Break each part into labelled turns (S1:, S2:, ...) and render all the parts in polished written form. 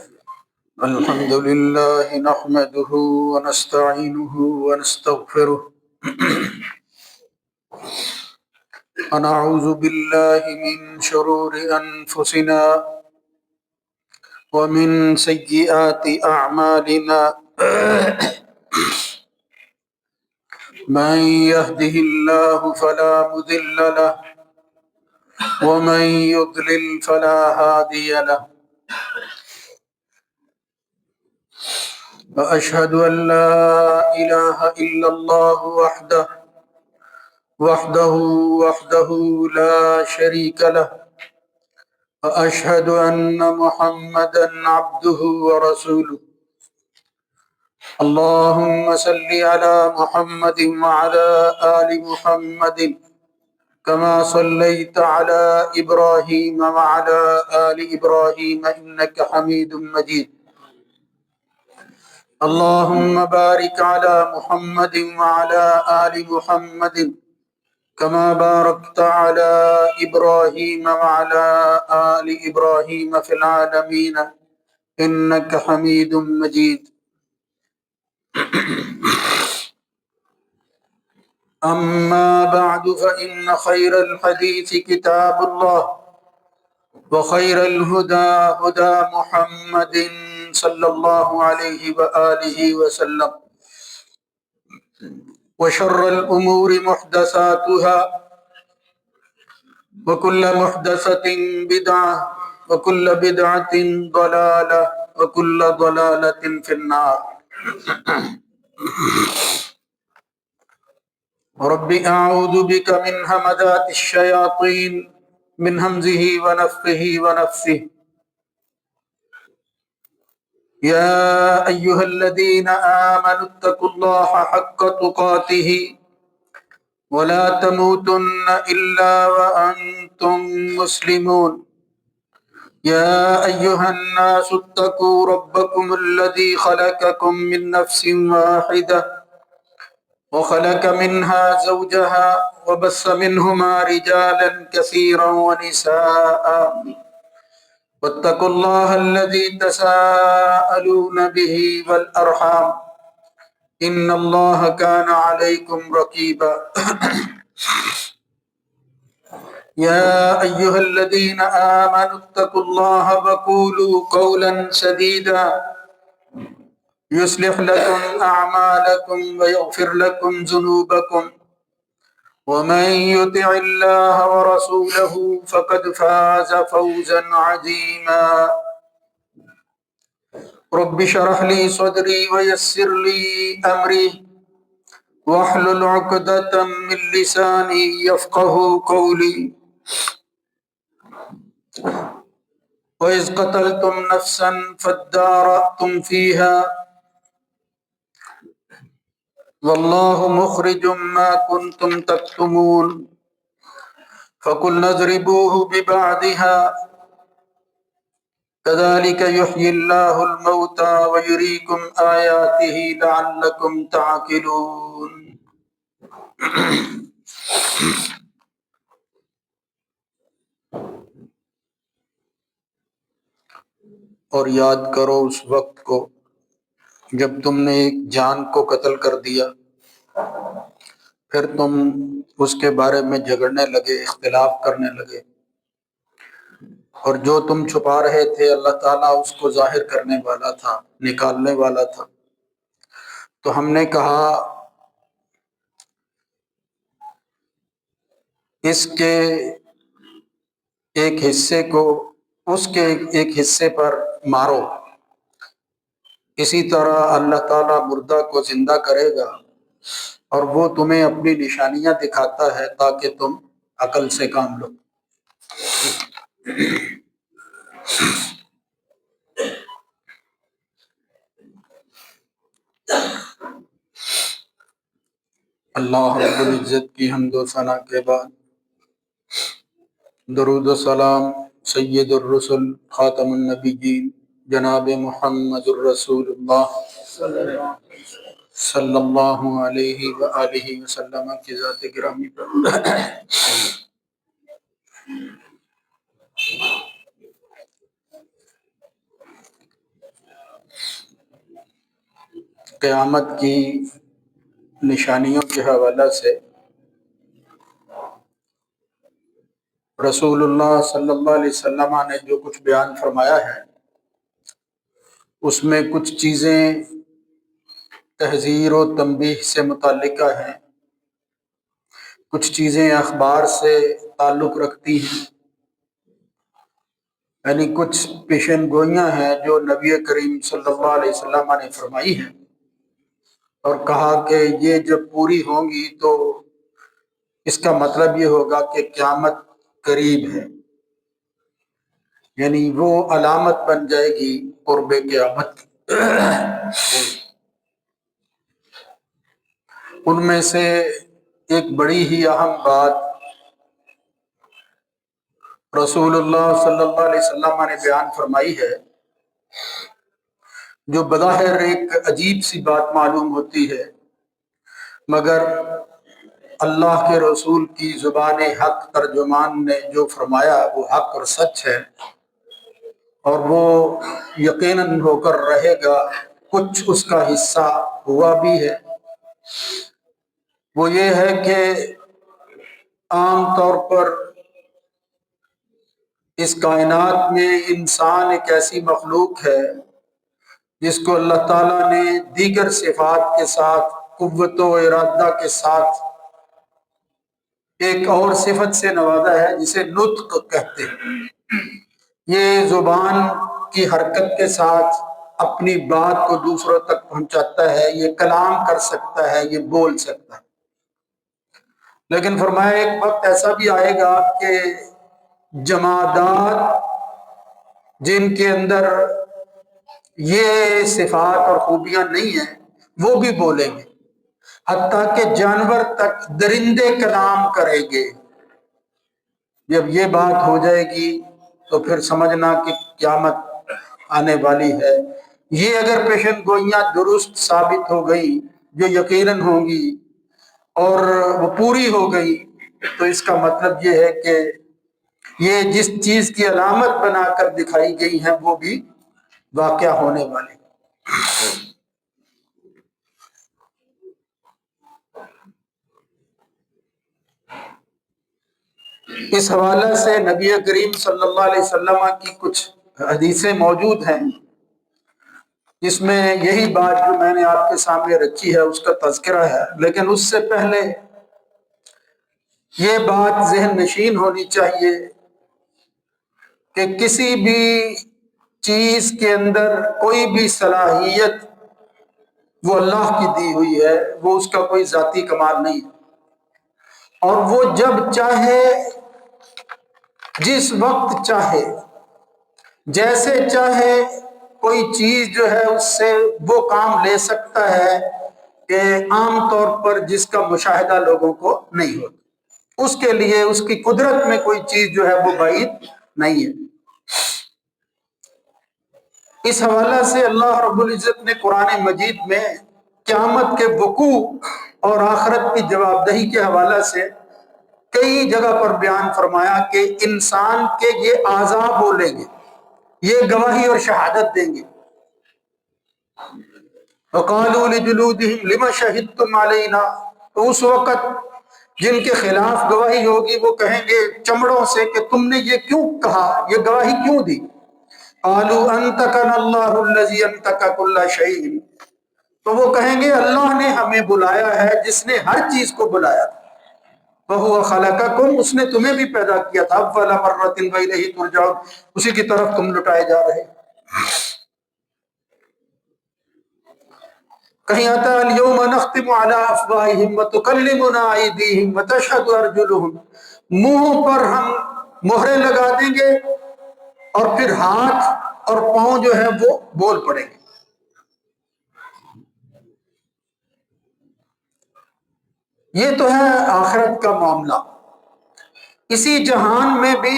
S1: الحمد لله نحمده ونستعينه ونستغفره ونعوذ بالله من شرور أنفسنا ومن سيئات أعمالنا من يهده الله فلا مضل له ومن يضلل فلا هادي له وأشهد أن لا إله إلا الله وحده لا شريك له وأشهد أن محمدا عبده ورسوله اللهم صل على محمد وعلى آل محمد كما صليت على إبراهيم وعلى آل إبراهيم إنك حميد مجيد اللهم بارك على محمد وعلى آل محمد كما باركت على إبراهيم وعلى آل إبراهيم في العالمين إنك حميد مجيد أما بعد فإن خير الحديث كتاب الله وخير الهدى هدى محمد صلى الله عليه وآله وسلم وشر الأمور محدثاتها وكل محدثة بدعة وكل بدعة ضلالة وكل ضلالة في النار رب أعوذ بك من همزات الشياطين من همزه ونفخه ونفثه يا أيها الذين آمنوا اتقوا الله حق تقاته ولا تموتن إلا وأنتم مسلمون يا أيها الناس اتقوا ربكم الذي خلقكم من نفس واحدة وخلق منها زوجها وبث منهما رجالا كثيرا ونساء واتقوا الله الذي تساءلون به والأرحام إن الله كان عليكم رقيبا يا أيها الذين آمنوا اتقوا الله وقولوا قولا سديدا يصلح لكم أعمالكم ويغفر لكم ذنوبكم ومن يطع الله ورسوله فقد فاز فوزا عظيما رب اشرح لي صدري ويسر لي أمري واحلل عقدة من لساني يفقه قولي وإذ قتلتم نفسا فادارأتم فيها والله مخرج ما كنتم تكتمون فقلنا اضربوه ببعضها كذلك يحيي الله الموتى ويريكم آياته لعلكم تعقلون اور یاد کرو اس وقت کو جب تم نے ایک جان کو قتل کر دیا، پھر تم اس کے بارے میں جھگڑنے لگے، اختلاف کرنے لگے، اور جو تم چھپا رہے تھے اللہ تعالیٰ اس کو ظاہر کرنے والا تھا، نکالنے والا تھا۔ تو ہم نے کہا اس کے ایک حصے کو اس کے ایک حصے پر مارو، اسی طرح اللہ تعالیٰ مردہ کو زندہ کرے گا اور وہ تمہیں اپنی نشانیاں دکھاتا ہے تاکہ تم عقل سے کام لو۔ اللہ رب العزت کی حمد و ثنا کے بعد درود و سلام سید الرسل خاتم النبیین جناب محمد الرسول اللہ صلی اللہ علیہ وآلہ وسلم کی ذات گرامی پر قیامت کی نشانیوں کے حوالے سے رسول اللہ صلی اللہ علیہ وسلم نے جو کچھ بیان فرمایا ہے اس میں کچھ چیزیں تحذیر و تنبیہ سے متعلقہ ہیں، کچھ چیزیں اخبار سے تعلق رکھتی ہیں، یعنی کچھ پیشن گوئیاں ہیں جو نبی کریم صلی اللہ علیہ وسلم نے فرمائی ہیں اور کہا کہ یہ جب پوری ہوں گی تو اس کا مطلب یہ ہوگا کہ قیامت قریب ہے، یعنی وہ علامت بن جائے گی قرب قیامت کی۔ ان میں سے ایک بڑی ہی اہم بات رسول اللہ صلی اللہ علیہ وسلم نے بیان فرمائی ہے، جو بظاہر ایک عجیب سی بات معلوم ہوتی ہے، مگر اللہ کے رسول کی زبان حق ترجمان نے جو فرمایا وہ حق اور سچ ہے، اور وہ یقیناً ہو کر رہے گا، کچھ اس کا حصہ ہوا بھی ہے۔ وہ یہ ہے کہ عام طور پر اس کائنات میں انسان ایک ایسی مخلوق ہے جس کو اللہ تعالیٰ نے دیگر صفات کے ساتھ، قوت و ارادہ کے ساتھ ایک اور صفت سے نوازا ہے جسے نطق کہتے ہیں۔ یہ زبان کی حرکت کے ساتھ اپنی بات کو دوسروں تک پہنچاتا ہے، یہ کلام کر سکتا ہے، یہ بول سکتا ہے، لیکن فرمایا ایک وقت ایسا بھی آئے گا کہ جمادات جن کے اندر یہ صفات اور خوبیاں نہیں ہیں وہ بھی بولیں گے، حتیٰ کہ جانور تک، درندے کلام کریں گے۔ جب یہ بات ہو جائے گی تو پھر سمجھنا کہ قیامت آنے والی ہے۔ یہ اگر پیشن گوئیاں درست ثابت ہو گئی جو یقیناً ہوں گی اور وہ پوری ہو گئی تو اس کا مطلب یہ ہے کہ یہ جس چیز کی علامت بنا کر دکھائی گئی ہیں وہ بھی واقعہ ہونے والی۔ اس حوالے سے نبی کریم صلی اللہ علیہ وسلم کی کچھ حدیثیں موجود ہیں جس میں یہی بات جو میں نے آپ کے سامنے رکھی ہے اس کا تذکرہ ہے، لیکن اس سے پہلے یہ بات ذہن نشین ہونی چاہیے کہ کسی بھی چیز کے اندر کوئی بھی صلاحیت وہ اللہ کی دی ہوئی ہے، وہ اس کا کوئی ذاتی کمال نہیں، اور وہ جب چاہے، جس وقت چاہے، جیسے چاہے کوئی چیز جو ہے اس سے وہ کام لے سکتا ہے کہ عام طور پر جس کا مشاہدہ لوگوں کو نہیں ہوتا، اس کے لیے اس کی قدرت میں کوئی چیز جو ہے وہ بعید نہیں ہے۔ اس حوالے سے اللہ رب العزت نے قرآن مجید میں قیامت کے وقوع اور آخرت کی جواب دہی کے حوالے سے کئی جگہ پر بیان فرمایا کہ انسان کے یہ اعضاء بولیں گے، یہ گواہی اور شہادت دیں گے۔ وَقَالُوا لِجُلُودِهِمْ لِمَ شَهِدتُّمْ عَلَيْنَا، تو اس وقت جن کے خلاف گواہی ہوگی وہ کہیں گے چمڑوں سے کہ تم نے یہ کیوں کہا، یہ گواہی کیوں دی؟ قَالُوا أَنْطَقَنَا اللَّهُ الَّذِي أَنْطَقَ كُلَّ شَيْءٍ، تو وہ کہیں گے اللہ نے ہمیں بلایا ہے جس نے ہر چیز کو بلایا، وَهُوَ خَلَقَكُمْ، اس نے تمہیں بھی پیدا کیا تھا، أَوَّلَ مَرَّةٍ وَإِلَيْهِ تُرْجَعُونَ، اسی کی طرف تم لٹائے جا رہے۔ کہیں آتا ہے اليوم نختم على افواہہم وتکلمنا ایدیہم وتشہد ارجلہم، منہ پر ہم مہرے لگا دیں گے اور پھر ہاتھ اور پاؤں جو ہے وہ بول پڑیں گے۔ یہ تو ہے آخرت کا معاملہ۔ اسی جہان میں بھی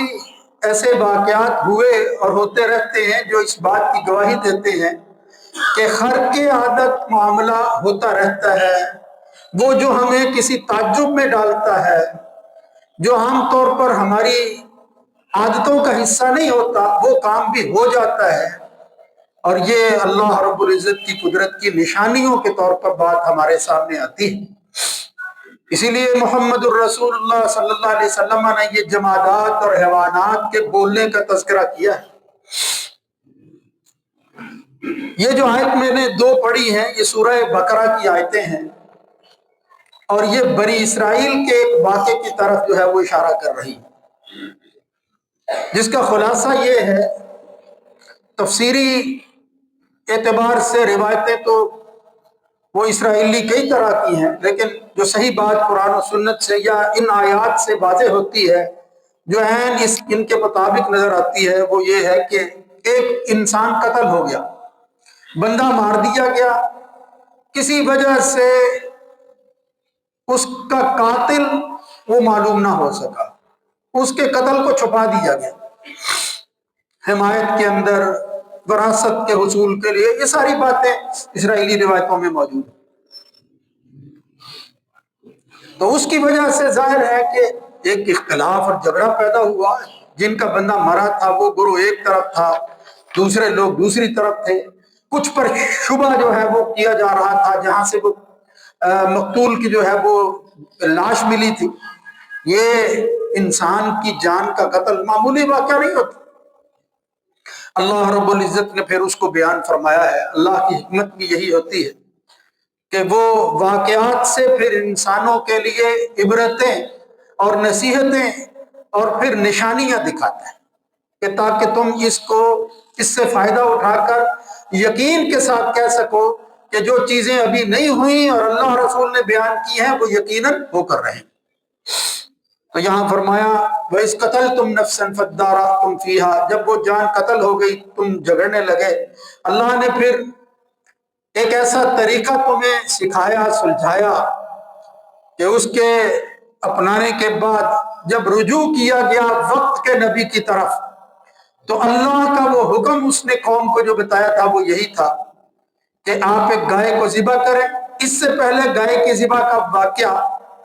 S1: ایسے واقعات ہوئے اور ہوتے رہتے ہیں جو اس بات کی گواہی دیتے ہیں کہ خرق عادت معاملہ ہوتا رہتا ہے، وہ جو ہمیں کسی تعجب میں ڈالتا ہے، جو عام طور پر ہماری عادتوں کا حصہ نہیں ہوتا، وہ کام بھی ہو جاتا ہے، اور یہ اللہ رب العزت کی قدرت کی نشانیوں کے طور پر بات ہمارے سامنے آتی ہے۔ اسی لیے محمد الرسول اللہ صلی اللہ علیہ وسلم نے یہ جمادات اور حیوانات کے بولنے کا تذکرہ کیا ہے۔ یہ جو آیت میں نے دو پڑھی ہیں یہ سورہ بقرہ کی آیتیں ہیں، اور یہ بنی اسرائیل کے ایک واقعے کی طرف جو ہے وہ اشارہ کر رہی ہے، جس کا خلاصہ یہ ہے، تفسیری اعتبار سے روایتیں تو وہ اسرائیلی کئی طرح کی ہیں، لیکن جو صحیح بات قرآن و سنت سے یا ان آیات سے واضح ہوتی ہے، جو ان کے مطابق نظر آتی ہے، وہ یہ ہے کہ ایک انسان قتل ہو گیا، بندہ مار دیا گیا، کسی وجہ سے اس کا قاتل وہ معلوم نہ ہو سکا، اس کے قتل کو چھپا دیا گیا حمایت کے اندر، وراثت کے حصول کے لیے، یہ ساری باتیں اسرائیلی روایتوں میں موجود ہیں۔ تو اس کی وجہ سے ظاہر ہے کہ ایک اختلاف اور جھگڑا پیدا ہوا، جن کا بندہ مرا تھا وہ گروہ ایک طرف تھا، دوسرے لوگ دوسری طرف تھے، کچھ پر شبہ جو ہے وہ کیا جا رہا تھا، جہاں سے وہ مقتول کی جو ہے وہ لاش ملی تھی۔ یہ انسان کی جان کا قتل معمولی واقعہ نہیں ہوتا۔ اللہ رب العزت نے پھر اس کو بیان فرمایا ہے، اللہ کی حکمت بھی یہی ہوتی ہے کہ وہ واقعات سے پھر انسانوں کے لیے عبرتیں اور نصیحتیں اور پھر نشانیاں دکھاتا ہے، کہ تاکہ تم اس سے فائدہ اٹھا کر یقین کے ساتھ کہہ سکو کہ جو چیزیں ابھی نہیں ہوئیں اور اللہ رسول نے بیان کی ہیں وہ یقیناً ہو کر رہے ہیں۔ تو یہاں فرمایا وَإِذْ قَتَلْتُمْ نَفْسًا فَادَّارَأْتُمْ فِيهَا، جب وہ جان قتل ہو گئی تم جھگڑنے لگے، اللہ نے پھر ایک ایسا طریقہ تمہیں سکھایا، سلجھایا کہ اس کے اپنانے کے بعد جب رجوع کیا گیا وقت کے نبی کی طرف، تو اللہ کا وہ حکم اس نے قوم کو جو بتایا تھا وہ یہی تھا کہ آپ ایک گائے کو ذبح کریں۔ اس سے پہلے گائے کی ذبح کا واقعہ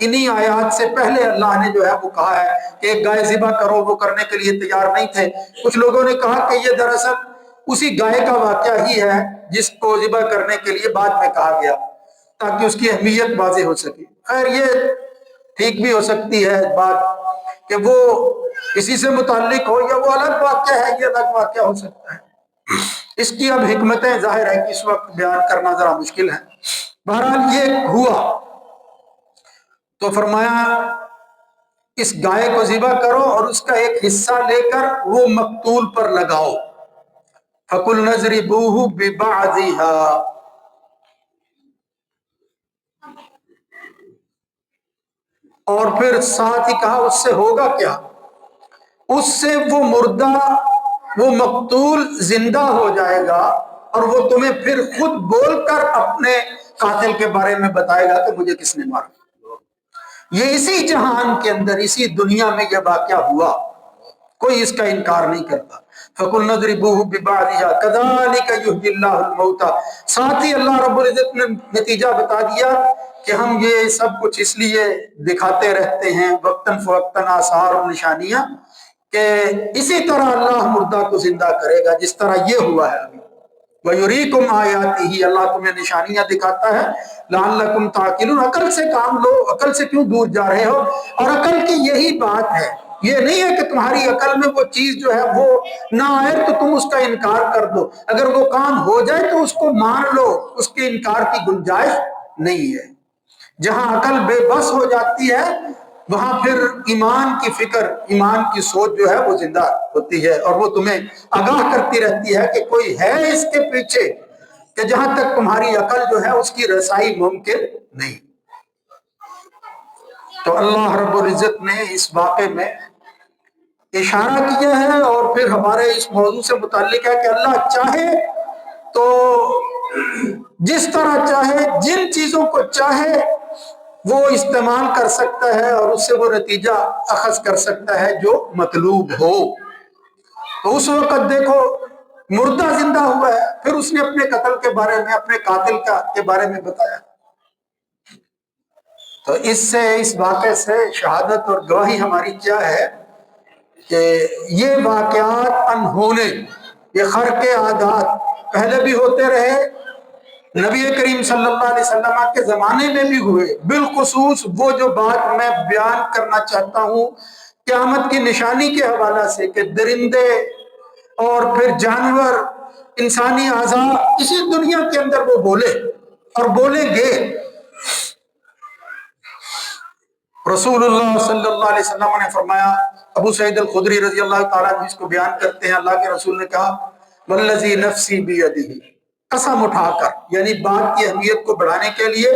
S1: انہی آیات سے پہلے اللہ نے جو ہے وہ کہا ہے کہ ایک گائے ذبح کرو، وہ کرنے کے لیے تیار نہیں تھے۔ کچھ لوگوں نے کہا کہ یہ دراصل اسی گائے کا واقعہ ہی ہے جس کو ذبح کرنے کے لیے بعد میں کہا گیا تاکہ اس کی اہمیت واضح ہو سکے۔ خیر یہ ٹھیک بھی ہو سکتی ہے بات کہ وہ اسی سے متعلق ہو، یا وہ الگ واقعہ ہے، یہ الگ واقعہ ہو سکتا ہے۔ اس کی اب حکمتیں ظاہر ہے کہ اس وقت بیان کرنا ذرا مشکل ہے۔ بہرحال یہ ہوا تو فرمایا اس گائے کو ذبح کرو اور اس کا ایک حصہ لے کر وہ مقتول پر لگاؤ، فَقُلْنَا اضْرِبُوهُ بِبَعْضِهَا، اور پھر ساتھ ہی کہا اس سے ہوگا کیا، اس سے وہ مردہ وہ مقتول زندہ ہو جائے گا، اور وہ تمہیں پھر خود بول کر اپنے قاتل کے بارے میں بتائے گا کہ مجھے کس نے مارا۔ یہ اسی جہان کے اندر، اسی دنیا میں یہ واقعہ ہوا، کوئی اس کا انکار نہیں کرتا۔ فَقُلْنَا اضْرِبُوهُ بِبَعْضِهَا كَذَلِكَ يُحْيِي اللَّهُ الْمَوْتَى، ساتھ ہی اللہ رب العزت نے نتیجہ بتا دیا کہ ہم یہ سب کچھ اس لیے دکھاتے رہتے ہیں وقتاً فوقتاً آثار اور نشانیاں، کہ اسی طرح اللہ مردہ کو زندہ کرے گا جس طرح یہ ہوا ہے ابھی۔ وَيُرِيكُمْ آيَاتِهِ، اللہ تمہیں نشانیاں دکھاتا ہے، لَعَلَّكُمْ تَعْقِلُونَ، عقل سے کام لو، عقل سے کیوں دور جا رہے ہو؟ اور عقل کی یہی بات ہے، یہ نہیں ہے کہ تمہاری عقل میں وہ چیز جو ہے وہ نہ آئے تو تم اس کا انکار کر دو، اگر وہ کام ہو جائے تو اس کو مان لو، اس کے انکار کی گنجائش نہیں ہے۔ جہاں عقل بے بس ہو جاتی ہے وہاں پھر ایمان کی فکر، ایمان کی سوچ جو ہے وہ زندہ ہوتی ہے، اور وہ تمہیں آگاہ کرتی رہتی ہے کہ کوئی ہے اس کے پیچھے کہ جہاں تک تمہاری عقل جو ہے اس کی رسائی ممکن نہیں۔ تو اللہ رب العزت نے اس واقعے میں اشارہ کیا ہے، اور پھر ہمارے اس موضوع سے متعلق ہے کہ اللہ چاہے تو جس طرح چاہے، جن چیزوں کو چاہے وہ استعمال کر سکتا ہے، اور اس سے وہ نتیجہ اخذ کر سکتا ہے جو مطلوب ہو۔ تو اس وقت دیکھو مردہ زندہ ہوا ہے، پھر اس نے اپنے قتل کے بارے میں، اپنے قاتل کے بارے میں بتایا۔ تو اس واقعے سے شہادت اور گواہی ہماری کیا ہے کہ یہ واقعات انہونے، یہ خرق عادات پہلے بھی ہوتے رہے، نبی کریم صلی اللہ علیہ وسلم کے زمانے میں بھی ہوئے، بالخصوص وہ جو بات میں بیان کرنا چاہتا ہوں قیامت کی نشانی کے حوالے سے کہ درندے اور پھر جانور، انسانی اعضاء اسی دنیا کے اندر وہ بولے اور بولیں گے۔ رسول اللہ صلی اللہ علیہ وسلم نے فرمایا، ابو سعید الخدری رضی اللہ تعالیٰ عنہ اس کو بیان کرتے ہیں، اللہ کے رسول نے کہا والذی نفسی بیدہ، قسم اٹھا کر، یعنی بات کی اہمیت کو بڑھانے کے لیے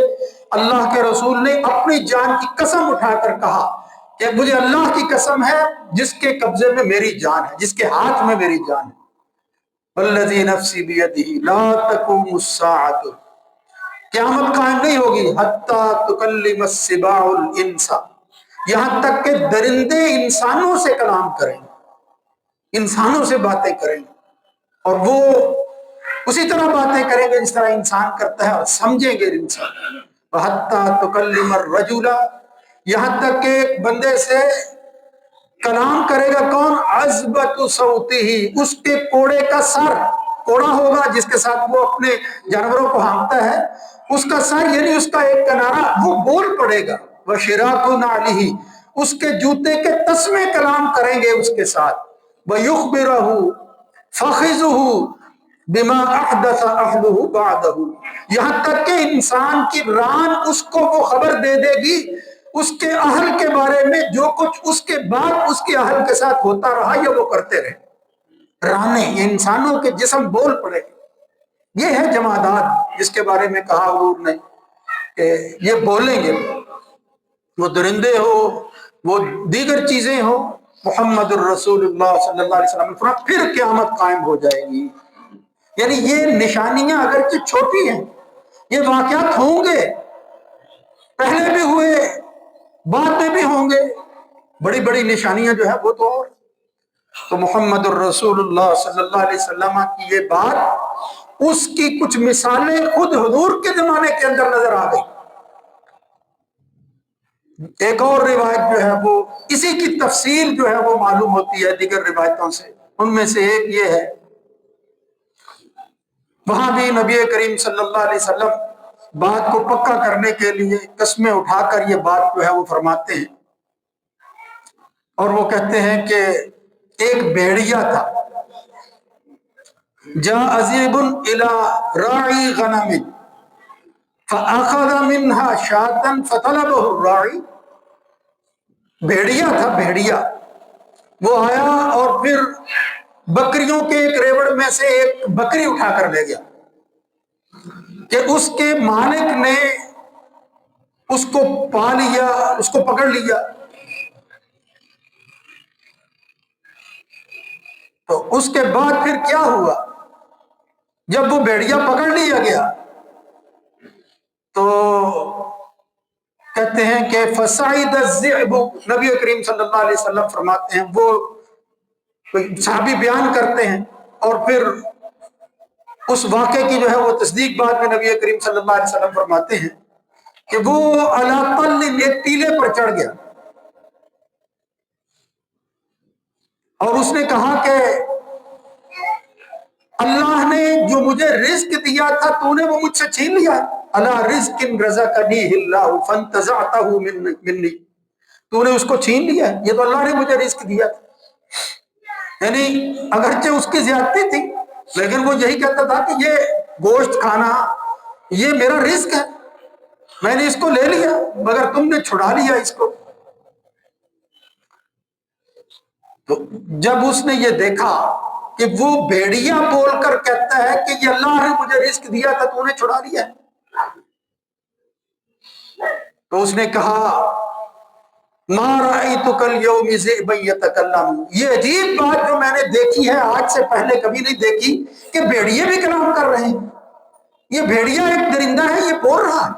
S1: اللہ کے رسول نے اپنی جان کی قسم اٹھا کر کہا کہ مجھے اللہ کی قسم ہے جس کے قبضے میں میری جان ہے، جس کے ہاتھ میں میری جان ہے، والذی نفسی بیدہ لا تقوم الساعۃ، قیامت قائم نہیں ہوگی حتی تکلم السباع الانس، یہاں تک کہ درندے انسانوں سے کلام کریں، انسانوں سے باتیں کریں، اور وہ اسی طرح باتیں کریں گے جس طرح انسان کرتا ہے اور سمجھیں گے انسان۔ وحتی تکلم الرجل، یہاں تک کہ ایک بندے سے کلام کرے گا کون؟ عذبۃ صوتہ، اس کے کوڑے کا سر، کوڑا ہوگا جس کے ساتھ وہ اپنے جانوروں کو ہانکتا ہے، اس کا سر یعنی اس کا ایک کنارہ وہ بول پڑے گا۔ وشراک نعلہ، اس کے جوتے کے تسمے کلام کریں گے اس کے ساتھ۔ ویخبرہ فخذہ بما احدث اہلہ بعدہ، یہاں تک کہ انسان کی ران اس کو وہ خبر دے دے گی اس کے اہل کے بارے میں، جو کچھ اس کے بعد اس کے اہل کے ساتھ ہوتا رہا یا وہ کرتے رہے۔ رانے، یہ انسانوں کے جسم بول پڑے، یہ ہے جمادات جس کے بارے میں کہا حضور نے کہ یہ بولیں گے، وہ درندے ہو، وہ دیگر چیزیں ہو۔ محمد الرسول اللہ صلی اللہ علیہ وسلم نے فرمایا پھر قیامت قائم ہو جائے گی۔ یعنی یہ نشانیاں اگرچہ چھوٹی ہیں، یہ واقعات ہوں گے، پہلے بھی ہوئے، بعد میں بھی ہوں گے، بڑی بڑی نشانیاں جو ہے وہ تو اور۔ تو محمد الرسول اللہ صلی اللہ علیہ وسلم کی یہ بات، اس کی کچھ مثالیں خود حضور کے زمانے کے اندر نظر آ گئی۔ ایک اور روایت جو ہے وہ اسی کی تفصیل جو ہے وہ معلوم ہوتی ہے دیگر روایتوں سے، ان میں سے ایک یہ ہے، وہاں بھی نبی کریم صلی اللہ علیہ وسلم بات کو پکا کرنے کے لیے قسمیں اٹھا کر یہ بات جو ہے وہ فرماتے ہیں، اور وہ کہتے ہیں کہ ایک بھیڑیا تھا، جاء ذئب الى راعی غنم فاخذ منها شاة فطلبه الراعی، بھیڑیا تھا، بھیڑیا، وہ آیا اور پھر بکریوں کے ایک ریوڑ میں سے ایک بکری اٹھا کر لے گیا کہ اس کے مالک نے اس کو پا لیا، اس کو پکڑ لیا۔ تو اس کے بعد پھر کیا ہوا؟ جب وہ بھیڑیا پکڑ لیا گیا تو کہتے ہیں کہ فصعد الذئب، نبی کریم صلی اللہ علیہ وسلم فرماتے ہیں، وہ صحابی بیان کرتے ہیں، اور پھر اس واقعے کی جو ہے وہ تصدیق بعد میں نبی کریم صلی اللہ علیہ وسلم فرماتے ہیں کہ وہ علی طل، ایک ٹیلے پر چڑھ گیا، اور اس نے کہا کہ اللہ نے جو مجھے رزق دیا تھا تو نے وہ مجھ سے چھین لیا۔ الا رزق رزقنیہ اللہ فانتزعتہ منی، تو نے اس کو چھین لیا، یہ تو اللہ نے مجھے رزق دیا تھا۔ یعنی اگرچہ اس کی زیادتی تھی لیکن وہ یہی کہتا تھا کہ یہ گوشت کھانا یہ میرا رزق ہے، میں نے اس کو لے لیا مگر تم نے چھڑا لیا اس کو۔ تو جب اس نے یہ دیکھا کہ وہ بھیڑیا بول کر کہتا ہے کہ یہ اللہ نے مجھے رزق دیا تھا تو نے چھڑا لیا، تو اس نے کہا ما رأیتک الیوم ذئبا یتکلم، یہ عجیب بات جو میں نے دیکھی ہے آج سے پہلے کبھی نہیں دیکھی کہ بھیڑیے بھی کلام کر رہے ہیں، یہ بھیڑیا ایک درندہ ہے، یہ بول رہا ہے۔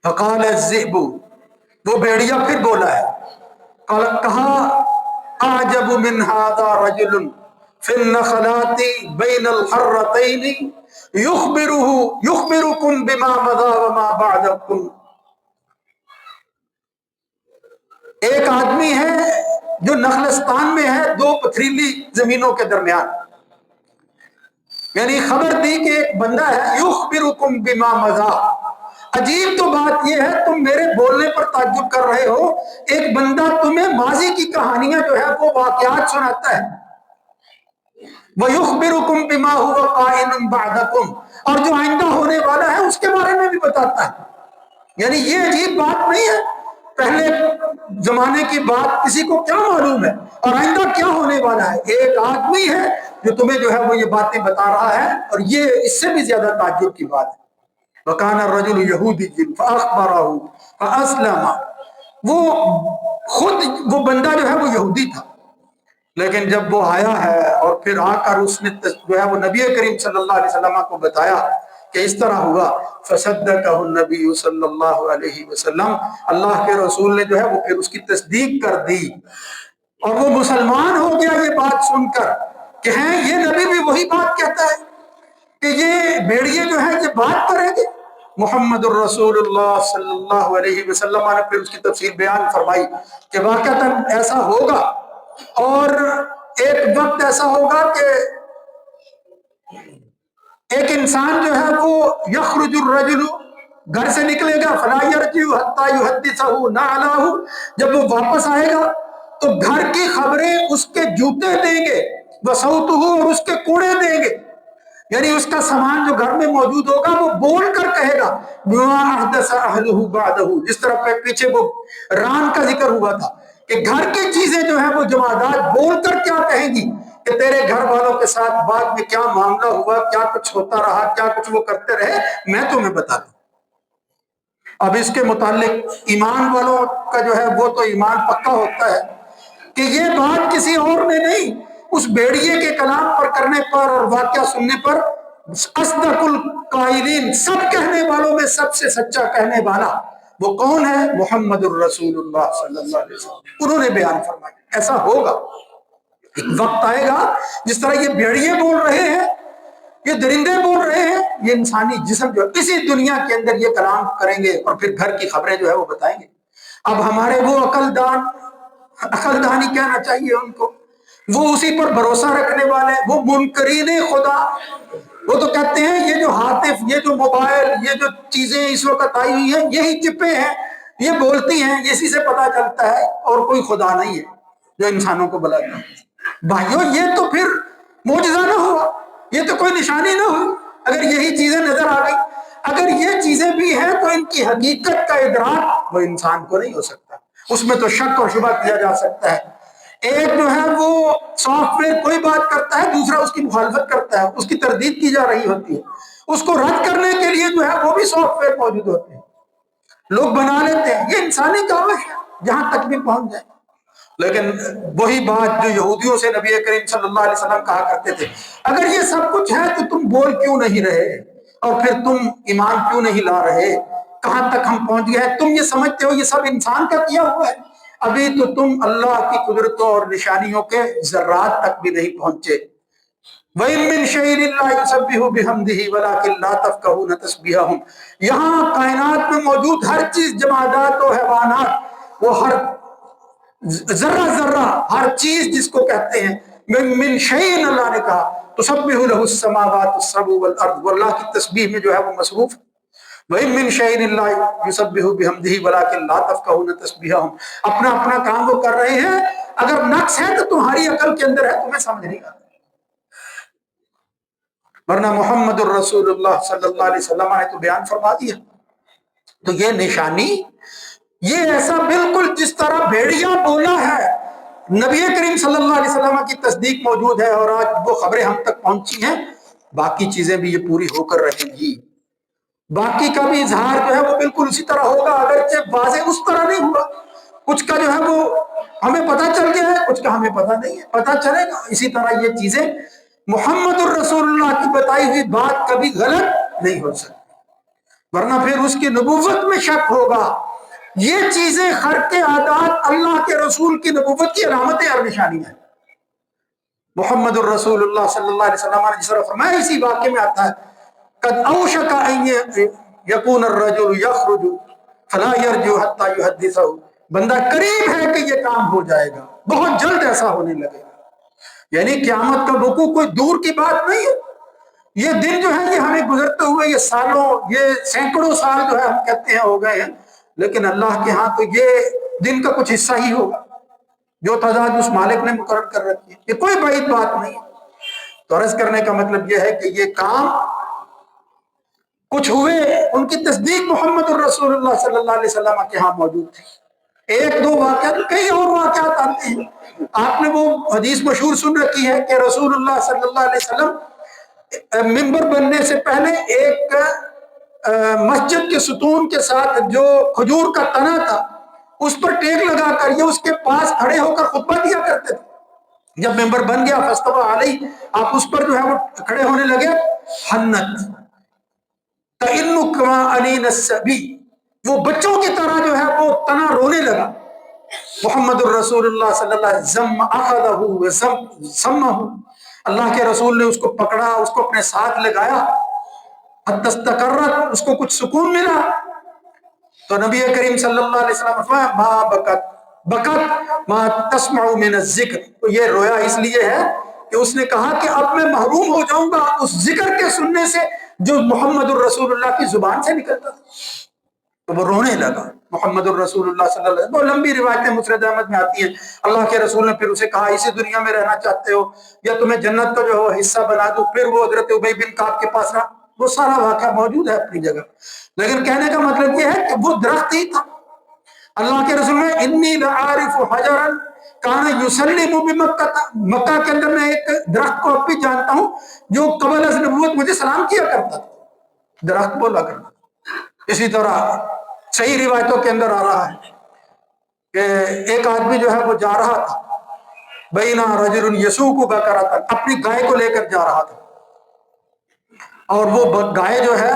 S1: فقال الذئب، وہ بھیڑیا پھر بولا ہے، کہا اعجب من هذا رجل في النخلات بين الحرتين يخبركم بما مضى وما بعدكم، ایک آدمی ہے جو نخلستان میں ہے، دو پتھریلی زمینوں کے درمیان، یعنی خبر دی کہ ایک بندہ ہے یخبرکم بما مضی. عجیب تو بات یہ ہے تم میرے بولنے پر تعجب کر رہے ہو، ایک بندہ تمہیں ماضی کی کہانیاں جو ہے وہ واقعات سناتا ہے. وَيُخْبِرُكُمْ بِمَا هُوَ قَائِمٌ بَعْدَكُمْ، اور جو آئندہ ہونے والا ہے اس کے بارے میں بھی بتاتا ہے. یعنی یہ عجیب بات نہیں ہے، پہلے زمانے کی بات کسی کو کیا معلوم ہے، اور آئندہ کیا ہونے والا ہے. ایک آدمی ہے جو تمہیں جو ہے وہ یہ باتیں بتا رہا ہے، اور یہ اس سے بھی زیادہ تعجب کی بات ہے. وَكَانَ الرَّجُلُ يَهُودِيًّا فَأَخْبَرَهُ فَأَسْلَمَ، وہ خود وہ بندہ جو ہے وہ یہودی تھا، لیکن جب وہ آیا ہے اور پھر آ کر اس نے جو ہے وہ نبی کریم صلی اللہ علیہ وسلم کو بتایا کہ اس طرح ہوا، فصدقہ النبی صلی اللہ علیہ وسلم، اللہ کے رسول نے جو ہے وہ پھر اس کی تصدیق کر دی، اور وہ مسلمان ہو گیا یہ بات سن کر کہ ہیں یہ نبی بھی وہی بات کہتا ہے کہ یہ بھیڑیے جو ہیں یہ بات کریں گے. محمد الرسول اللہ صلی اللہ علیہ وسلم نے پھر اس کی تفصیل بیان فرمائی کہ واقعتاً ایسا ہوگا، اور ایک وقت ایسا ہوگا کہ ایک انسان جو ہے وہ یخرج الرجل، گھر سے نکلے گا، فلا یرجع حتی یحدثہ نعلہ، جب وہ واپس آئے گا تو گھر کی خبریں اس کے جوتے دیں گے، وصوتہ، اور اس کے کوڑے دیں گے. یعنی اس کا سامان جو گھر میں موجود ہوگا وہ بول کر کہے گا بما احدث اہلہ بعدہ، جس طرح پیچھے وہ ران کا ذکر ہوا تھا کہ گھر کی چیزیں جو ہیں وہ جمادات بول کر کیا کہیں گی کہ تیرے گھر والوں کے ساتھ بعد میں کیا معاملہ ہوا، کیا کچھ ہوتا رہا، کیا کچھ وہ کرتے رہے، میں تمہیں بتاتا ہوں. اب اس کے متعلق ایمان والوں کا جو ہے وہ تو ایمان پکا ہوتا ہے کہ یہ بات کسی اور نے نہیں، اس بھیڑیے کے کلام پر کرنے پر اور واقعہ سننے پر اصدق القائلین، سب کہنے والوں میں سب سے سچا کہنے والا وہ کون ہے؟ محمد الرسول اللہ صلی اللہ علیہ وسلم. انہوں نے بیان فرمایا ایسا ہوگا، ایک وقت آئے گا جس طرح یہ بھیڑیے بول رہے ہیں، یہ درندے بول رہے ہیں، یہ انسانی جسم جو اسی دنیا کے اندر یہ کلام کریں گے اور پھر گھر کی خبریں جو ہے وہ بتائیں گے. اب ہمارے وہ عقلدانی کہنا چاہیے ان کو، وہ اسی پر بھروسہ رکھنے والے، وہ منکرین خدا، وہ تو کہتے ہیں یہ جو ہاتف، یہ جو موبائل، یہ جو چیزیں اس وقت آئی ہوئی ہیں یہی چپیں ہیں، یہ بولتی ہیں، اسی سے پتا چلتا ہے، اور کوئی خدا نہیں ہے جو انسانوں کو بلاتا ہے. بھائیو یہ تو پھر معجزہ نہ ہوا، یہ تو کوئی نشانی نہ ہوئی اگر یہی چیزیں نظر آ گئی. اگر یہ چیزیں بھی ہیں تو ان کی حقیقت کا ادراک وہ انسان کو نہیں ہو سکتا، اس میں تو شک اور شبہ کیا جا سکتا ہے. ایک جو ہے وہ سافٹ ویئر کوئی بات کرتا ہے، دوسرا اس کی مخالفت کرتا ہے، اس کی تردید کی جا رہی ہوتی ہے، اس کو رد کرنے کے لیے جو ہے وہ بھی سافٹ ویئر موجود ہوتے ہیں، لوگ بنا لیتے ہیں. یہ انسانی کاوش ہے جہاں تک بھی پہنچ جائے. لیکن وہی بات جو یہودیوں سے نبی کریم صلی اللہ علیہ وسلم کہا کرتے تھے، اگر یہ سب کچھ ہے تو تم بول کیوں نہیں رہے، اور پھر تم ایمان کیوں نہیں لا رہے، کہاں تک ہم پہنچ گئے ہیں؟ تم یہ سمجھتے ہو یہ سب انسان کا کیا ہوا ہے، ابھی تو تم اللہ کی قدرتوں اور نشانیوں کے ذرات تک بھی نہیں پہنچے. وَإِن مِّن شَيْءٍ إِلَّا يُسَبِّحُ بِحَمْدِهِ وَلَٰكِن لَّا تَفْقَهُونَ تَسْبِيحَهُمْ. یہاں کائنات میں موجود ہر چیز، جمادات و حیوانات، وہ ہر ذرہ ذرہ، ہر چیز جس کو کہتے ہیں من شیء، اللہ نے کہا تسبح له السماوات السبع والارض، واللہ کی تسبیح میں جو ہے وہ مصروف. وَإِن مِّن شَيْءٍ إِلَّا يُسَبِّحُ بِحَمْدِهِ وَلَٰكِن لَّا تَفْقَهُونَ تَسْبِيحَهُمْ. اپنا اپنا کام وہ کر رہے ہیں، اگر نقص ہے تو تمہاری عقل کے اندر ہے، تمہیں سمجھ نہیں آتا. ورنہ محمد الرسول اللہ صلی اللہ علیہ وسلم نے تو بیان فرما دیا. تو یہ نشانی، یہ ایسا بالکل جس طرح بھیڑیا بولا ہے، نبی کریم صلی اللہ علیہ وسلم کی تصدیق موجود ہے، اور آج وہ خبریں ہم تک پہنچی ہیں، باقی چیزیں بھی یہ پوری ہو کر رہیں گی. باقی کا بھی اظہار جو ہے وہ بالکل اسی طرح ہوگا، اگرچہ واضح اس طرح نہیں ہوا. کچھ کا جو ہے وہ ہمیں پتہ چل گیا ہے، کچھ کا ہمیں پتہ نہیں ہے، پتہ چلے گا. اسی طرح یہ چیزیں محمد الرسول اللہ کی بتائی ہوئی بات کبھی غلط نہیں ہو سکتی، ورنہ پھر اس کی نبوت میں شک ہوگا. یہ چیزیں خرق عادات اللہ کے رسول کی نبوت کی علامتیں اور نشانیاں ہیں. محمد الرسول اللہ صلی اللہ علیہ وسلم نے جس طرح فرمایا، اسی واقعے میں آتا ہے قد اوشک ان یکون الرجل یخرج فلا یرجع حتی یحدثہ. بندہ قریب ہے کہ یہ کام ہو جائے گا، بہت جلد ایسا ہونے لگے گا. یعنی قیامت کا وقوع کوئی دور کی بات نہیں ہے. یہ دن جو ہے یہ ہمیں گزرتے ہوئے یہ سالوں، یہ سینکڑوں سال جو ہے ہم کہتے ہیں ہو گئے ہیں، لیکن اللہ کے ہاں تو یہ دن کا کچھ حصہ ہی ہوگا جو تعداد اس مالک نے مقرر کر رکھی ہے، یہ کوئی بعید بات نہیں ہے۔ تو عرض کرنے کا مطلب یہ ہے کہ یہ کام کچھ ہوئے، ان کی تصدیق محمد الرسول اللہ صلی اللہ علیہ وسلم کے ہاں موجود تھی۔ ایک دو واقعات، کئی اور واقعات آتے ہیں۔ آپ نے وہ حدیث مشہور سن رکھی ہے کہ رسول اللہ صلی اللہ علیہ وسلم ممبر بننے سے پہلے ایک مسجد کے ستون کے ساتھ جو کھجور کا تنا تھا اس پر ٹیک لگا کر یہ اس کے پاس کھڑے ہو کر خطبہ دیا کرتے تھے۔ جب ممبر بن گیا فاستوى علیہ، آپ اس پر جو ہے وہ کھڑے ہونے لگے، حنت تئن کما انین الصبی، وہ بچوں کی طرح جو ہے وہ تنا رونے لگا۔ محمد الرسول اللہ صلی اللہ علیہ وسلم اخذہ وسمہ، اللہ کے رسول نے اس کو پکڑا، اس کو اپنے ساتھ لگایا، حتی استقرت، اس کو کچھ سکون ملا۔ تو نبی کریم صلی اللہ علیہ وسلم نے فرمایا ما بکت ما تسمع من الذکر، تو یہ رویا اس لیے ہے کہ اس نے کہا کہ اب میں محروم ہو جاؤں گا اس ذکر کے سننے سے جو محمد الرسول اللہ کی زبان سے نکلتا تھا۔ تو وہ رونے لگا محمد الرسول اللہ صلی اللہ علیہ وسلم۔ وہ لمبی روایتیں مسند احمد میں آتی ہیں۔ اللہ کے رسول نے پھر اسے کہا اسی دنیا میں رہنا چاہتے ہو یا تمہیں جنت کا جو ہے حصہ بنا دوں؟ پھر وہ حضرت ابی بن کعب کے پاس رہا۔ وہ سارا واقعہ موجود ہے اپنی جگہ، لیکن کہنے کا مطلب یہ ہے کہ وہ درخت ہی تھا۔ اللہ کے رسول نے انی لعارف حجرا کان یسلم بمکہ، مکہ کے اندر میں ایک درخت کو اب بھی جانتا ہوں جو قبل از نبوت مجھے سلام کیا کرتا تھا، درخت بولا کرتا تھا۔ اسی طرح صحیح روایتوں کے اندر آ رہا ہے کہ ایک آدمی جو ہے وہ جا رہا تھا، بینا رجل یسوق بقرۃ، اپنی گائے کو لے کر جا رہا تھا، اور وہ گائے جو ہے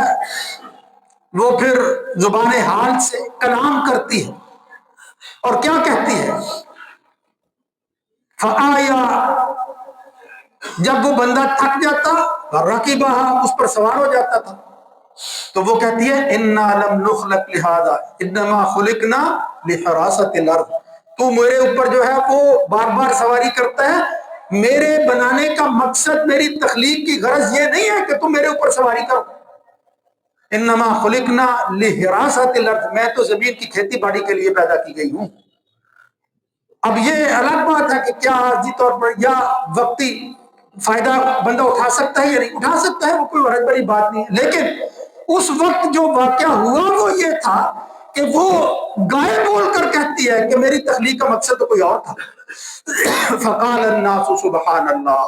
S1: وہ پھر زبان حال سے کلام کرتی ہے اور کیا کہتی ہے، فآیا، جب وہ بندہ تھک جاتا رقیبہ، اس پر سوار ہو جاتا تھا، تو وہ کہتی ہے انا لم نخلق لہذا انما خلقنا لحراست الارض، تو میرے اوپر جو ہے وہ بار بار سواری کرتا ہے، میرے بنانے کا مقصد، میری تخلیق کی غرض یہ نہیں ہے کہ تم میرے اوپر سواری کرو، انما خلقنا لحراست الارض، میں تو زمین کی کھیتی باڑی کے لیے پیدا کی گئی ہوں۔ اب یہ الگ بات ہے کہ کیا عارضی طور پر یا وقتی فائدہ بندہ اٹھا سکتا ہے یا نہیں اٹھا سکتا ہے، وہ کوئی بہت بڑی بات نہیں ہے، لیکن اس وقت جو واقعہ ہوا وہ یہ تھا کہ وہ گائے بول کر کہتی ہے کہ میری تخلیق کا مقصد تو کوئی اور تھا۔ فقال الناس سبحان اللہ،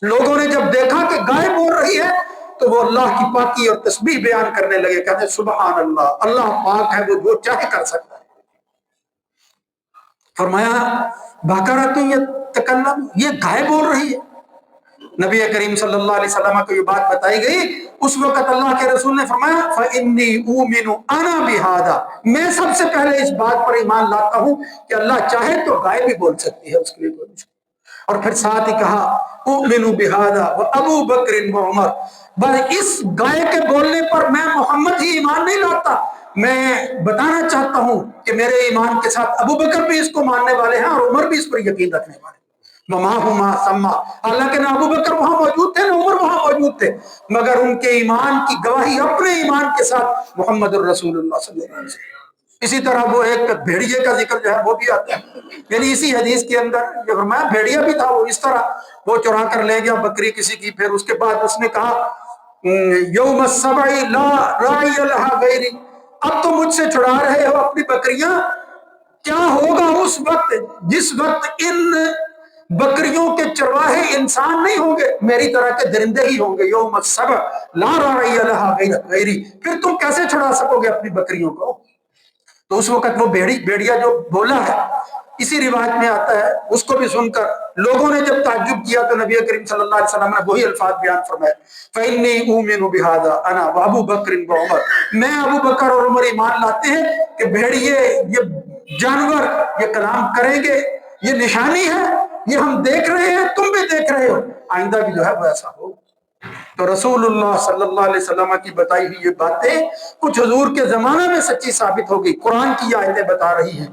S1: لوگوں نے جب دیکھا کہ گائے بول رہی ہے تو وہ اللہ کی پاکی اور تسبیح بیان کرنے لگے، کہتے ہیں سبحان اللہ، اللہ پاک ہے، وہ جو چاہے کر سکتا ہے۔ فرمایا بقرۃ یتکلم، یہ گائے بول رہی ہے۔ نبی کریم صلی اللہ علیہ وسلم کو یہ بات بتائی گئی، اس وقت اللہ کے رسول نے فرمایا فإنی أؤمن أنا بهذا، میں سب سے پہلے اس بات پر ایمان لاتا ہوں کہ اللہ چاہے تو گائے بھی بول سکتی ہے، اس کے لیے کوئی مشکل۔ اور پھر ساتھ ہی کہا أؤمن بهذا وأبو بکر وعمر، بس اس گائے کے بولنے پر میں محمد ہی ایمان نہیں لاتا، میں بتانا چاہتا ہوں کہ میرے ایمان کے ساتھ ابو بکر بھی اس کو ماننے والے ہیں اور عمر بھی اس پر یقین رکھنے والے ہیں۔ وما سما، حالانکہ نہ ابو بکر وہاں موجود تھے نہ عمر وہاں موجود تھے، مگر ان کے ایمان کی گواہی اپنے ایمان کے ساتھ محمد الرسول اللہ صلی اللہ علیہ وسلم۔ اسی طرح وہ ایک بھیڑیے کا ذکر جو ہے وہ بھی آتا ہے، یعنی اسی حدیث کے اندر جو فرمایا بھیڑیا بھی تھا، وہ اس طرح وہ چرا کر لے گیا بکری کسی کی، پھر اس کے بعد اس نے کہا یوم السبع لا راعی لها غیری، اب تو مجھ سے چھڑا رہے ہو اپنی بکریاں، کیا ہوگا اس وقت جس وقت ان بکریوں کے چرواہے انسان نہیں ہوں گے، میری طرح کے درندے ہی ہوں گے۔ یوم السبع لا راعی لها غیری، پھر تم کیسے چھڑا سکو گے اپنی بکریوں کو؟ تو اس وقت وہ بھیڑیا جو بولا ہے، اسی روایت میں آتا ہے، اس کو بھی سن کر لوگوں نے جب تعجب کیا تو نبی کریم صلی اللہ علیہ وسلم نے وہی الفاظ بیان فرمائے فإنی أؤمن بهذا أنا وأبو بکر وعمر، میں ابو بکر اور عمر ایمان لاتے ہیں کہ بھیڑیے، یہ جانور یہ کلام کریں گے، یہ نشانی ہے، یہ ہم دیکھ رہے ہیں، تم بھی دیکھ رہے ہو، آئندہ بھی جو ہے وہ ایسا ہو۔ تو رسول اللہ صلی اللہ علیہ وسلم کی بتائی ہوئی یہ باتیں کچھ حضور کے زمانے میں سچی ثابت ہو گئی، قرآن کی آیتیں بتا رہی ہیں۔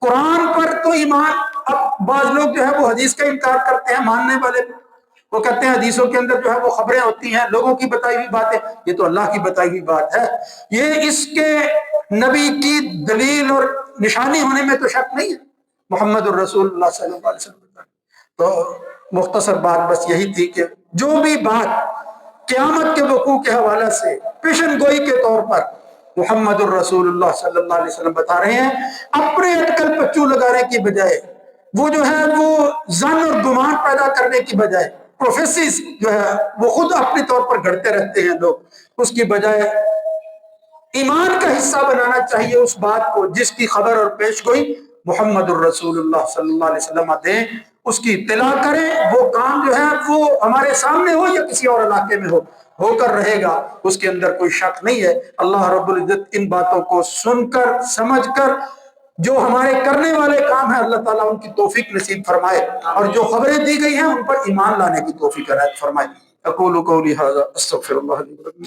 S1: قرآن پر تو ایمان، اب بعض لوگ جو ہے وہ حدیث کا انکار کرتے ہیں، ماننے والے وہ کہتے ہیں حدیثوں کے اندر جو ہے وہ خبریں ہوتی ہیں، لوگوں کی بتائی ہوئی باتیں، یہ تو اللہ کی بتائی ہوئی بات ہے، یہ اس کے نبی کی دلیل اور نشانی ہونے میں تو شک نہیں ہے، محمد الرسول اللہ صلی اللہ علیہ وسلم۔ تو مختصر بات بس یہی تھی کہ جو بھی بات قیامت کے وقوع کے حوالے سے پیشن گوئی کے طور پر محمد الرسول اللہ صلی اللہ علیہ وسلم بتا رہے ہیں، اپنے اٹکل پچو لگانے کی بجائے، وہ جو ہے وہ ظن اور گمان پیدا کرنے کی بجائے، پروفیسیز جو ہے وہ خود اپنے طور پر گھڑتے رہتے ہیں لوگ، اس کی بجائے ایمان کا حصہ بنانا چاہیے اس بات کو جس کی خبر اور پیش گوئی محمد الرسول اللہ صلی اللہ علیہ وسلم دیں، اس کی اطلاع کریں، وہ کام جو ہے وہ ہمارے سامنے ہو یا کسی اور علاقے میں ہو کر رہے گا، اس کے اندر کوئی شک نہیں ہے۔ اللہ رب العزت ان باتوں کو سن کر سمجھ کر جو ہمارے کرنے والے کام ہیں اللہ تعالیٰ ان کی توفیق نصیب فرمائے، اور جو خبریں دی گئی ہیں ان پر ایمان لانے کی توفیق عنایت فرمائے۔ اقول قولی ھذا استغفر اللہ لی ولکم۔